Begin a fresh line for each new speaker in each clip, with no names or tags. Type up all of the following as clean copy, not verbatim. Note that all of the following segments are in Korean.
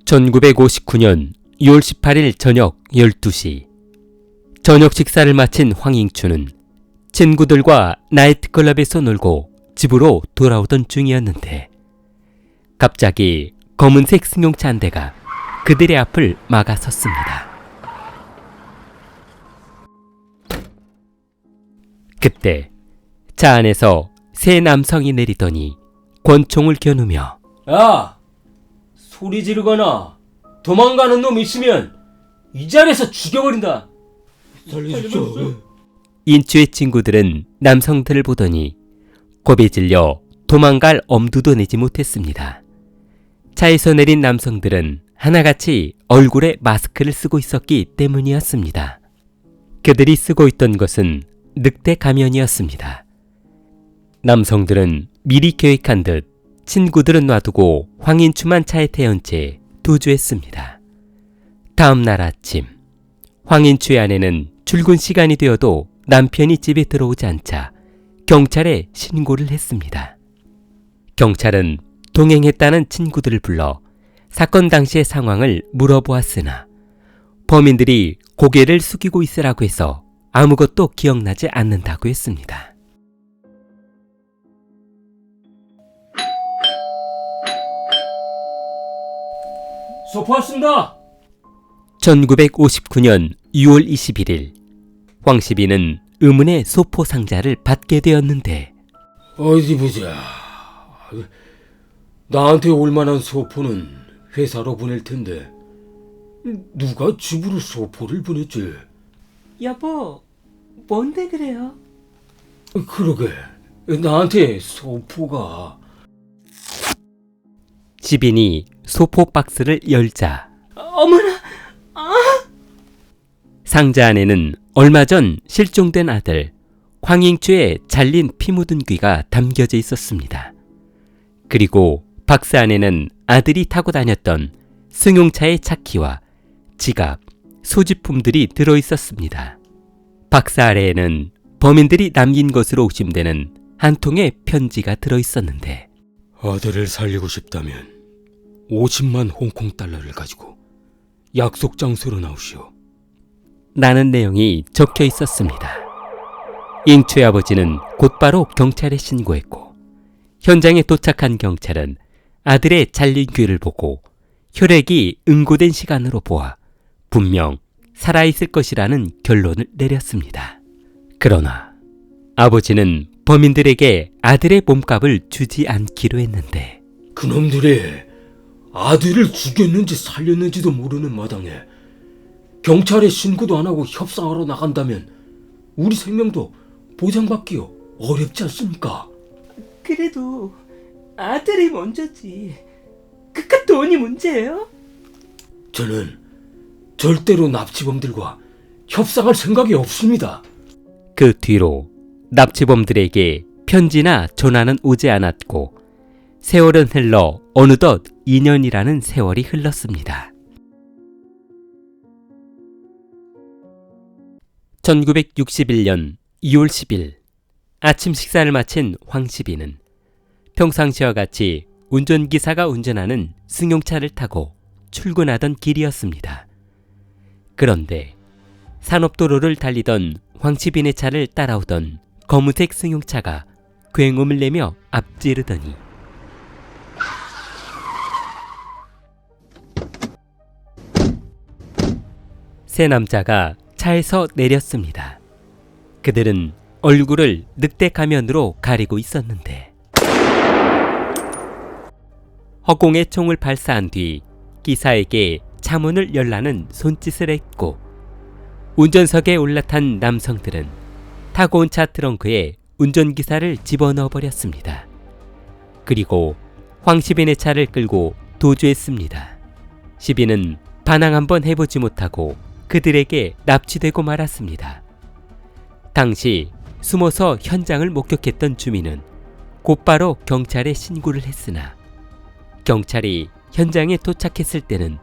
1959년 6월 18일 저녁 12시 저녁 식사를 마친 황잉추는 친구들과 나이트클럽에서 놀고 집으로 돌아오던 중이었는데 갑자기 검은색 승용차 한 대가 그들의 앞을 막아섰습니다. 그때 차 안에서 세 남성이 내리더니 권총을 겨누며
야! 소리 지르거나 도망가는 놈 있으면 이 자리에서 죽여버린다. 살려주십시오.
인추의 친구들은 남성들을 보더니 겁에 질려 도망갈 엄두도 내지 못했습니다. 차에서 내린 남성들은 하나같이 얼굴에 마스크를 쓰고 있었기 때문이었습니다. 그들이 쓰고 있던 것은 늑대 가면이었습니다. 남성들은 미리 계획한 듯 친구들은 놔두고 황인추만 차에 태운 채 도주했습니다. 다음 날 아침 황인추의 아내는 출근 시간이 되어도 남편이 집에 들어오지 않자 경찰에 신고를 했습니다. 경찰은 동행했다는 친구들을 불러 사건 당시의 상황을 물어보았으나 범인들이 고개를 숙이고 있으라고 해서 아무것도 기억나지 않는다고 했습니다.
소포했습니다.
1959년 6월 21일 황시빈은 의문의 소포 상자를 받게 되었는데
어디 보자. 나한테 올 만한 소포는 회사로 보낼 텐데 누가 집으로 소포를 보냈지?
여보, 뭔데 그래요?
그러게, 나한테 소포가...
시빈이 소포 박스를 열자
어머나!
상자 안에는 얼마 전 실종된 아들 황잉추의 잘린 피 묻은 귀가 담겨져 있었습니다. 그리고 박스 안에는 아들이 타고 다녔던 승용차의 차키와 지갑, 소지품들이 들어있었습니다. 박스 아래에는 범인들이 남긴 것으로 의심되는 한 통의 편지가 들어있었는데
아들을 살리고 싶다면 50만 홍콩 달러를 가지고 약속 장소로 나오시오.
라는 내용이 적혀 있었습니다. 잉추의 아버지는 곧바로 경찰에 신고했고 현장에 도착한 경찰은 아들의 잘린 귀를 보고 혈액이 응고된 시간으로 보아 분명 살아있을 것이라는 결론을 내렸습니다. 그러나 아버지는 범인들에게 아들의 몸값을 주지 않기로 했는데
그놈들이 아들을 죽였는지 살렸는지도 모르는 마당에 경찰에 신고도 안 하고 협상하러 나간다면 우리 생명도 보장받기요 어렵지 않습니까?
그래도 아들이 먼저지. 그깟 돈이 문제예요?
저는 절대로 납치범들과 협상할 생각이 없습니다.
그 뒤로 납치범들에게 편지나 전화는 오지 않았고 세월은 흘러 어느덧 2년이라는 세월이 흘렀습니다. 1961년 2월 10일 아침 식사를 마친 황시빈은 평상시와 같이 운전기사가 운전하는 승용차를 타고 출근하던 길이었습니다. 그런데 산업도로를 달리던 황시빈의 차를 따라오던 검은색 승용차가 굉음을 내며 앞지르더니 세 남자가 차에서 내렸습니다. 그들은 얼굴을 늑대 가면으로 가리고 있었는데 허공에 총을 발사한 뒤 기사에게 차문을 열라는 손짓을 했고 운전석에 올라탄 남성들은 타고 온 차 트렁크에 운전기사를 집어넣어 버렸습니다. 그리고 황시빈의 차를 끌고 도주했습니다. 시빈은 반항 한번 해보지 못하고 그들에게 납치되고 말았습니다. 당시 숨어서 현장을 목격했던 주민은 곧바로 경찰에 신고를 했으나 경찰이 현장에 도착했을 때는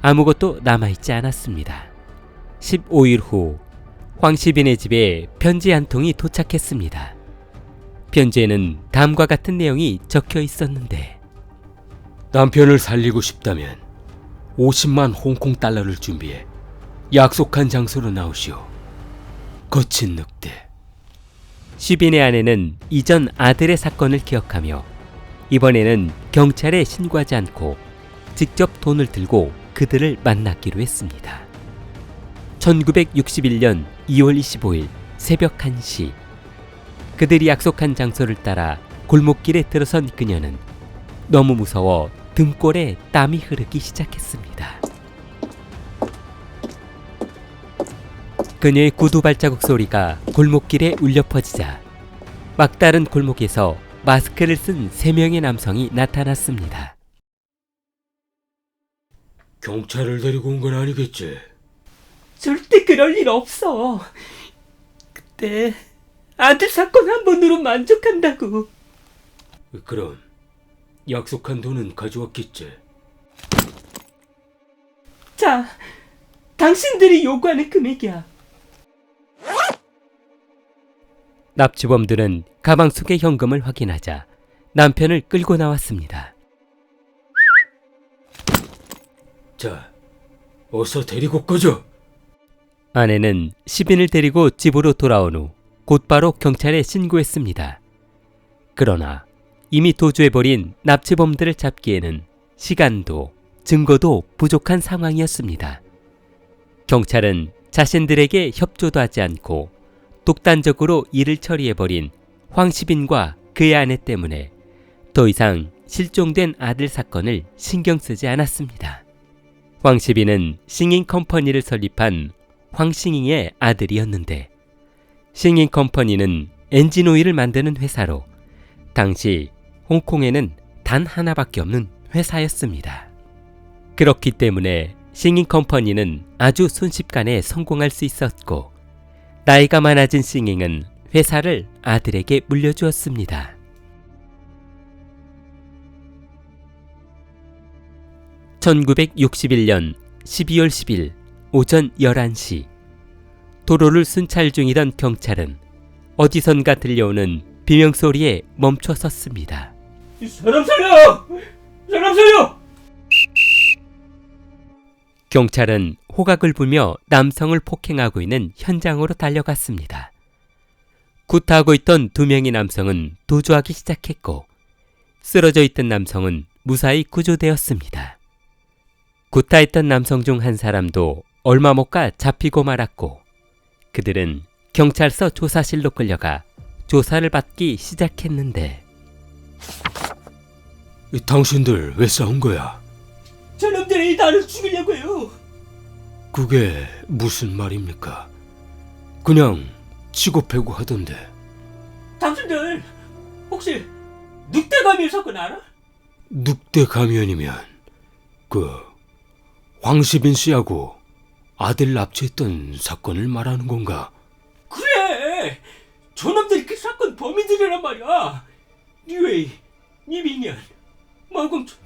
아무것도 남아있지 않았습니다. 15일 후 황시빈의 집에 편지 한 통이 도착했습니다. 편지에는 다음과 같은 내용이 적혀 있었는데
남편을 살리고 싶다면 50만 홍콩 달러를 준비해 약속한 장소로 나오시오. 거친 늑대.
슈빈의 아내는 이전 아들의 사건을 기억하며 이번에는 경찰에 신고하지 않고 직접 돈을 들고 그들을 만나기로 했습니다. 1961년 2월 25일 새벽 1시 그들이 약속한 장소를 따라 골목길에 들어선 그녀는 너무 무서워 등골에 땀이 흐르기 시작했습니다. 그녀의 구두 발자국 소리가 골목길에 울려 퍼지자 막다른 골목에서 마스크를 쓴 3명의 남성이 나타났습니다.
경찰을 데리고 온 건 아니겠지?
절대 그럴 일 없어. 그때 아들 사건 한 번으로 만족한다고.
그럼 약속한 돈은 가져왔겠지?
자, 당신들이 요구하는 금액이야.
납치범들은 가방 속의 현금을 확인하자 남편을 끌고 나왔습니다.
자, 어서 데리고 꺼져.
아내는 시빈을 데리고 집으로 돌아온 후 곧바로 경찰에 신고했습니다. 그러나 이미 도주해버린 납치범들을 잡기에는 시간도 증거도 부족한 상황이었습니다. 경찰은 자신들에게 협조도 하지 않고 독단적으로 일을 처리해버린 황시빈과 그의 아내 때문에 더 이상 실종된 아들 사건을 신경 쓰지 않았습니다. 황시빈은 싱잉 컴퍼니를 설립한 황싱잉의 아들이었는데 싱잉 컴퍼니는 엔진 오일을 만드는 회사로 당시 홍콩에는 단 하나밖에 없는 회사였습니다. 그렇기 때문에 싱잉 컴퍼니는 아주 순식간에 성공할 수 있었고 나이가 많아진 싱잉은 회사를 아들에게 물려주었습니다. (1961년 12월 10일) 오전 11시 도로를 순찰 중이던 경찰은 어디선가 들려오는 비명소리에 멈춰 섰습니다.
사람 살려! 사람 살려!
경찰은 호각을 불며 남성을 폭행하고 있는 현장으로 달려갔습니다. 구타하고 있던 2명의 남성은 도주하기 시작했고 쓰러져 있던 남성은 무사히 구조되었습니다. 구타했던 남성 중 한 사람도 얼마 못 가 잡히고 말았고 그들은 경찰서 조사실로 끌려가 조사를 받기 시작했는데
당신들 왜 싸운 거야?
저놈들이 나를 죽이려고 해요.
그게 무슨 말입니까? 그냥 치고 패고 하던데.
당신들 혹시 늑대가밀 사건 알아?
늑대 가면이면 그 황시빈 씨하고 아들 납치했던 사건을 말하는 건가?
그래! 저놈들이 그 사건 범인들이란 말이야. 리웨이, 이민현, 마광춘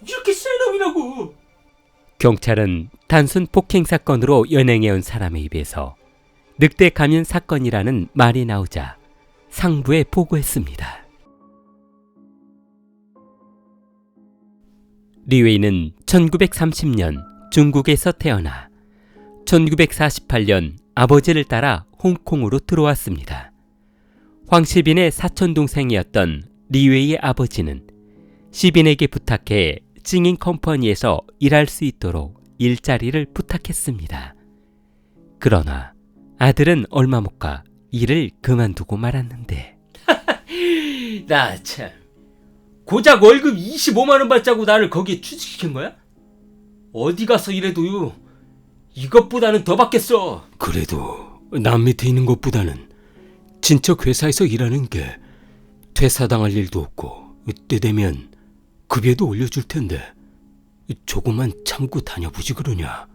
이렇게 센 놈이라고.
경찰은 단순 폭행 사건으로 연행해온 사람의 입에서 늑대 가면 사건이라는 말이 나오자 상부에 보고했습니다. 리웨이는 1930년 중국에서 태어나 1948년 아버지를 따라 홍콩으로 들어왔습니다. 황시빈의 사촌동생이었던 리웨이의 아버지는 시빈에게 부탁해 싱잉 컴퍼니에서 일할 수 있도록 일자리를 부탁했습니다. 그러나 아들은 얼마 못 가 일을 그만두고 말았는데
나 참, 고작 월급 25만 원 받자고 나를 거기에 취직시킨 거야? 어디 가서 일해도요 이것보다는 더 받겠어.
그래도 남 밑에 있는 것보다는 친척 회사에서 일하는 게 퇴사당할 일도 없고 때 되면 급여도 올려줄 텐데 조금만 참고 다녀보지 그러냐?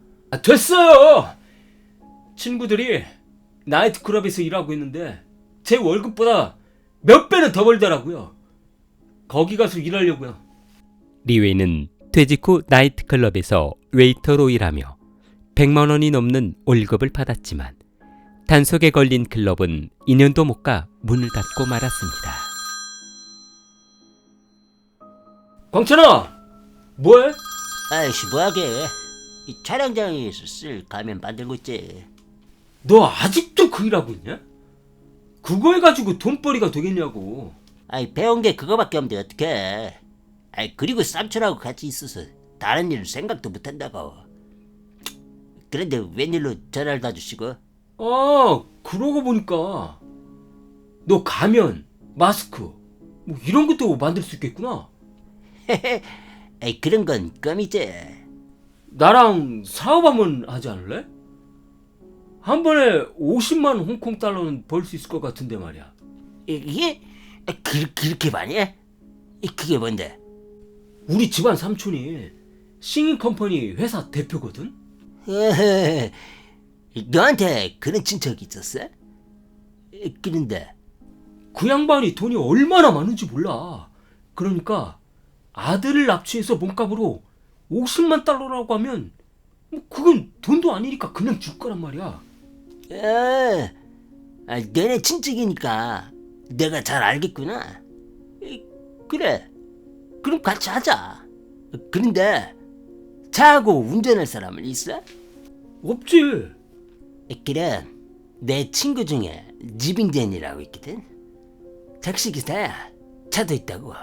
됐어요. 친구들이 나이트클럽에서 일하고 있는데 제 월급보다 몇 배는 더 벌더라고요. 거기 가서 일하려고요.
리웨이는 퇴직 후 나이트클럽에서 웨이터로 일하며 100만 원이 넘는 월급을 받았지만 단속에 걸린 클럽은 2년도 못 가 문을 닫고 말았습니다.
광천아, 뭐해?
아이씨 뭐하게 이 촬영장에서 쓸 가면 만들고 있지.
너 아직도 그 일하고 있냐? 그거 해가지고 돈벌이가 되겠냐고.
아이 배운 게 그거밖에 없는데 어떡해. 아이 그리고 삼촌하고 같이 있어서 다른 일은 생각도 못한다고. 그런데 웬일로 전화를 다 주시고?
아, 그러고 보니까 너 가면, 마스크 뭐 이런 것도 만들 수 있겠구나.
아이 그런 건 껌이지.
나랑 사업 한번 하지 않을래? 한 번에 50만 홍콩 달러는 벌 수 있을 것 같은데 말이야.
이게 그렇게 많이 해? 그게 뭔데?
우리 집안 삼촌이 싱잉 컴퍼니 회사 대표거든.
너한테 그런 친척이 있었어? 그런데
그 양반이 돈이 얼마나 많은지 몰라. 그러니까 아들을 납치해서 몸값으로 50만 달러라고 하면 뭐 그건 돈도 아니니까 그냥 줄 거란 말이야.
너네 친척이니까 내가 잘 알겠구나. 그래, 그럼 같이 하자. 그런데 차하고 운전할 사람은 있어?
없지.
그래, 내 친구 중에 지빙젠이라고 있거든. 택시기사야. 차도 있다고.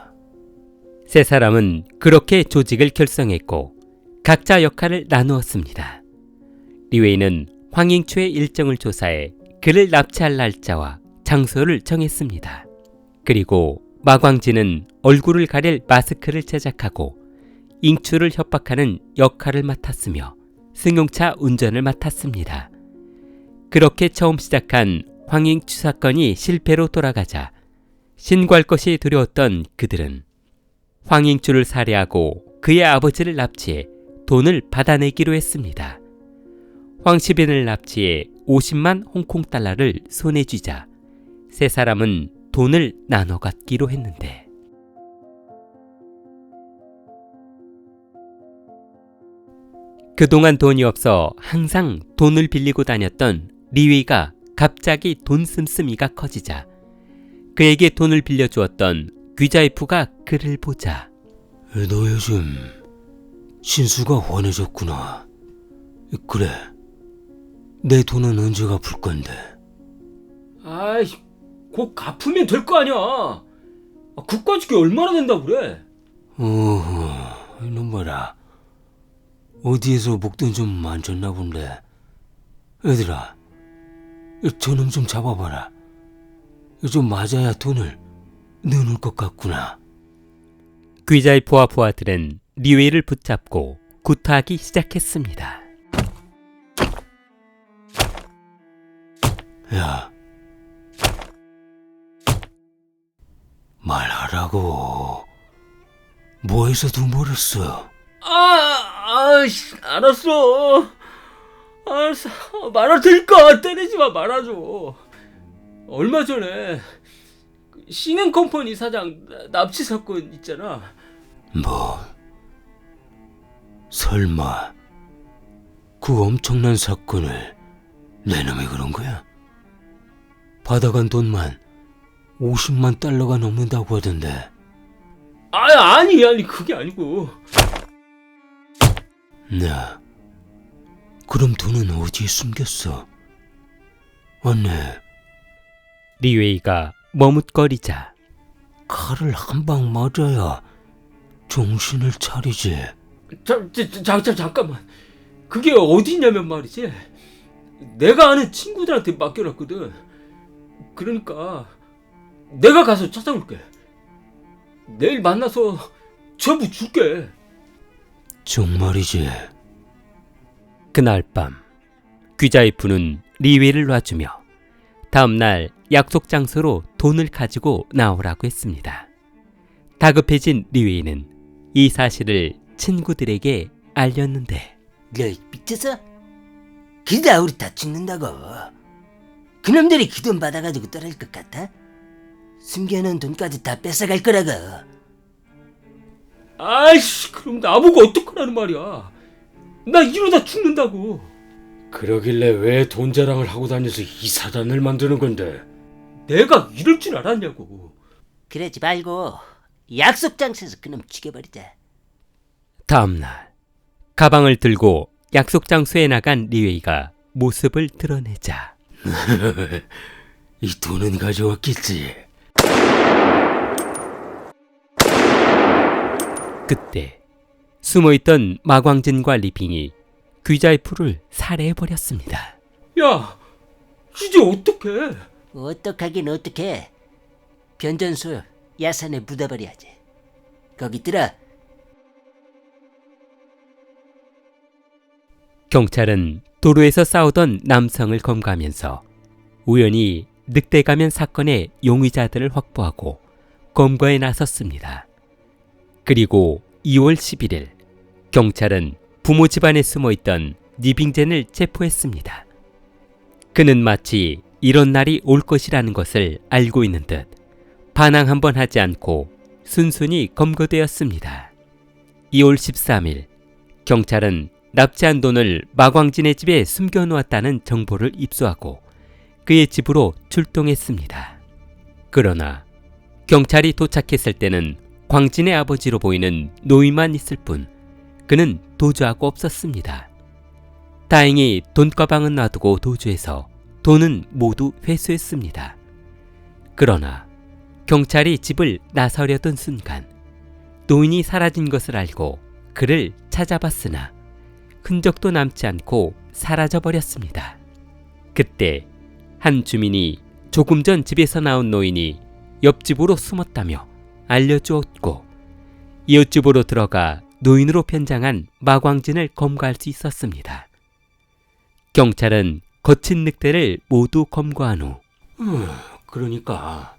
세 사람은 그렇게 조직을 결성했고 각자 역할을 나누었습니다. 리웨이는 황잉추의 일정을 조사해 그를 납치할 날짜와 장소를 정했습니다. 그리고 마광진은 얼굴을 가릴 마스크를 제작하고 잉추를 협박하는 역할을 맡았으며 승용차 운전을 맡았습니다. 그렇게 처음 시작한 황잉추 사건이 실패로 돌아가자 신고할 것이 두려웠던 그들은 황잉추를 살해하고 그의 아버지를 납치해 돈을 받아내기로 했습니다. 황시빈을 납치해 50만 홍콩 달러를 손에 쥐자 세 사람은 돈을 나눠 갖기로 했는데 그동안 돈이 없어 항상 돈을 빌리고 다녔던 리웨이가 갑자기 돈 씀씀이가 커지자 그에게 돈을 빌려주었던 귀자이프가 그를 보자
너 요즘 신수가 환해졌구나. 그래, 내 돈은 언제 갚을 건데?
아이, 곧 갚으면 될 거 아니야. 그까짓 게 얼마나 된다고 그래.
이놈 봐라. 어디에서 목돈 좀 만졌나 본데. 얘들아, 저놈 좀 잡아봐라. 좀 맞아야 돈을 넣을 것 같구나.
귀자이프와 부하들은 리웨이를 붙잡고 구타하기 시작했습니다.
야, 말하라고. 뭐해서 돈 벌었어?
알았어. 알았어. 말할 테니까 때리지 마, 말아줘. 얼마 전에 싱잉 컴퍼니 사장 납치 사건 있잖아.
뭐, 설마 그 엄청난 사건을 내 놈이 그런 거야? 받아간 돈만 50만 달러가 넘는다고 하던데.
아니 그게 아니고.
나 그럼 돈은 어디에 숨겼어? 안내.
리웨이가 머뭇거리자
칼을 한 방 맞아야 정신을 차리지.
잠깐만. 그게 어디냐면 말이지. 내가 아는 친구들한테 맡겨놨거든. 그러니까 내가 가서 찾아올게. 내일 만나서 전부 줄게.
정말이지?
그날 밤 귀자이프는 리웨이를 놔주며 다음날 약속 장소로 돈을 가지고 나오라고 했습니다. 다급해진 리웨이는 이 사실을 친구들에게 알렸는데
너 미쳤어? 그러다 우리 다 죽는다고. 그놈들이 그 돈 받아가지고 떨어질 것 같아? 숨겨놓은 돈까지 다 뺏어갈 거라고.
아이씨, 그럼 나보고 어떡하라는 말이야. 나 이러다 죽는다고.
그러길래 왜 돈 자랑을 하고 다녀서 이 사단을 만드는 건데?
내가 이럴 줄 알았냐고.
그러지 말고 약속 장소에서 그놈 죽여버리자.
다음날 가방을 들고 약속 장소에 나간 리웨이가 모습을 드러내자
이 돈은 가져왔겠지.
그때 숨어있던 마광진과 리빙이 귀자이프를 살해해버렸습니다.
야, 이제 어떡해?
어떡하긴 어떡해. 변전수 야산에 묻어버려야지. 거기 들어.
경찰은 도로에서 싸우던 남성을 검거하면서 우연히 늑대 가면 사건의 용의자들을 확보하고 검거에 나섰습니다. 그리고 2월 11일 경찰은 부모 집안에 숨어있던 니빙젠을 체포했습니다. 그는 마치 이런 날이 올 것이라는 것을 알고 있는 듯 반항 한번 하지 않고 순순히 검거되었습니다. 2월 13일 경찰은 납치한 돈을 마광진의 집에 숨겨놓았다는 정보를 입수하고 그의 집으로 출동했습니다. 그러나 경찰이 도착했을 때는 광진의 아버지로 보이는 노인만 있을 뿐 그는 도주하고 없었습니다. 다행히 돈가방은 놔두고 도주해서 돈은 모두 회수했습니다. 그러나 경찰이 집을 나서려던 순간 노인이 사라진 것을 알고 그를 찾아봤으나 흔적도 남지 않고 사라져버렸습니다. 그때 한 주민이 조금 전 집에서 나온 노인이 옆집으로 숨었다며 알려주었고 이웃집으로 들어가 노인으로 변장한 마광진을 검거할 수 있었습니다. 경찰은 거친 늑대를 모두 검거한 후
그러니까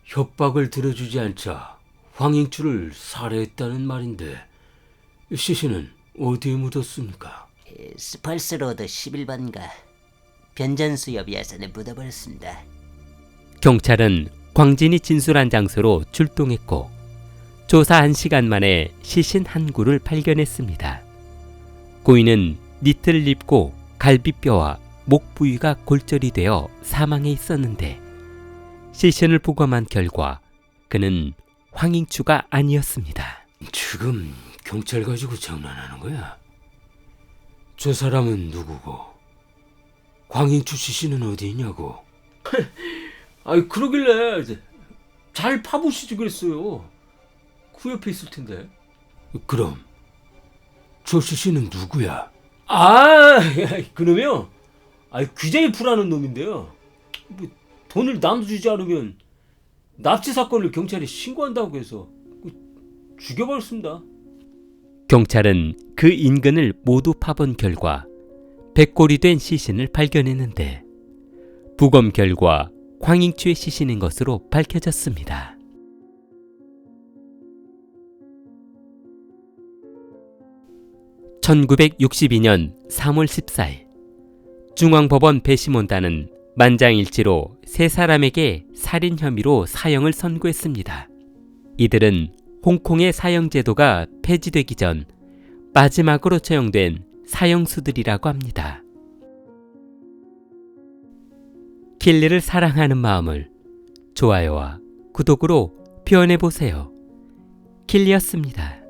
협박을 들어주지 않자 황인추를 살해했다는 말인데 시신은 어디에 묻었습니까?
스펄스로드 11번가 변전수 옆 야산에 묻어버렸습니다.
경찰은 광진이 진술한 장소로 출동했고 조사 1시간 만에 시신 한 구를 발견했습니다. 고인은 니트를 입고 갈비뼈와 목 부위가 골절이 되어 사망해 있었는데 시신을 부검한 결과 그는 황인추가 아니었습니다.
지금 경찰 가지고 장난하는 거야? 저 사람은 누구고? 광인추 시신은 어디 있냐고?
아이, 그러길래 잘 파보시지 그랬어요. 그 옆에 있을 텐데.
그럼 저 시신은 누구야?
아, 그놈이요? 귀자이프라는 놈인데요. 뭐, 돈을 나눠주지 않으면 납치 사건을 경찰에 신고한다고 해서 죽여버렸습니다.
경찰은 그 인근을 모두 파본 결과 백골이 된 시신을 발견했는데 부검 결과 황인추의 시신인 것으로 밝혀졌습니다. (1962년 3월 14일) 중앙법원 배심원단은 만장일치로 3사람에게 살인 혐의로 사형을 선고했습니다. 이들은 홍콩의 사형제도가 폐지되기 전 마지막으로 처형된 사형수들이라고 합니다. 킬리를 사랑하는 마음을 좋아요와 구독으로 표현해보세요. 킬리였습니다.